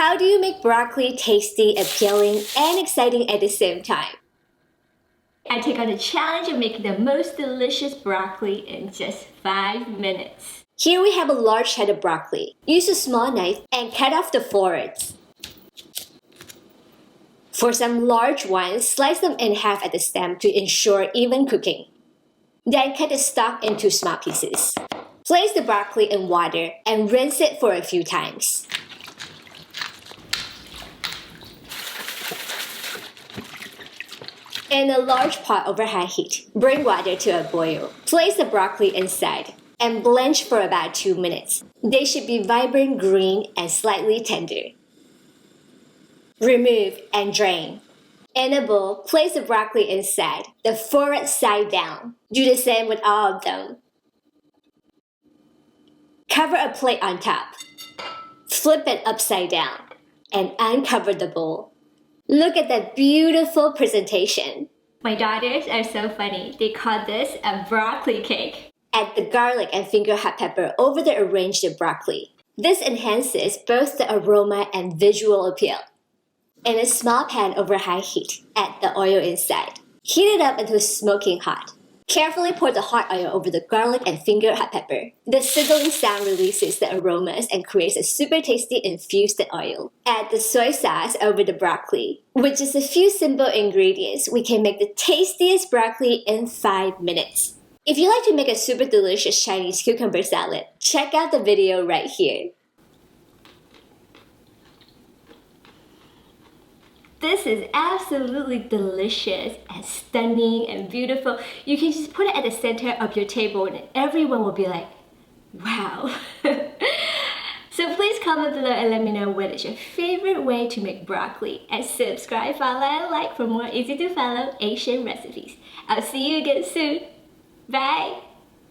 How do you make broccoli tasty, appealing, and exciting at the same time? I take on the challenge of making the most delicious broccoli in just 5 minutes. Here we have a large head of broccoli. Use a small knife and cut off the forwards. For some large ones, slice them in half at the stem to ensure even cooking. Then cut the stalk into small pieces. Place the broccoli in water and rinse it for a few times. In a large pot over high heat, bring water to a boil. Place the broccoli inside and blanch for about 2 minutes. They should be vibrant green and slightly tender. Remove and drain. In a bowl, place the broccoli inside, the forward side down. Do the same with all of them. Cover a plate on top. Flip it upside down and uncover the bowl. Look at that beautiful presentation. My daughters are so funny. They call this a broccoli cake. Add the garlic and finger hot pepper over the arranged broccoli. This enhances both the aroma and visual appeal. In a small pan over high heat, add the oil inside. Heat it up until smoking hot. Carefully pour the hot oil over the garlic and finger hot pepper. The sizzling sound releases the aromas and creates a super tasty infused oil. Add the soy sauce over the broccoli. With just a few simple ingredients, we can make the tastiest broccoli in 5 minutes. If you like to make a super delicious Chinese cucumber salad, check out the video right here. This is absolutely delicious and stunning and beautiful. You can just put it at the center of your table and everyone will be like, wow. So please comment below and let me know what is your favorite way to make broccoli. And subscribe, follow, and like for more easy to follow Asian recipes. I'll see you again soon. Bye!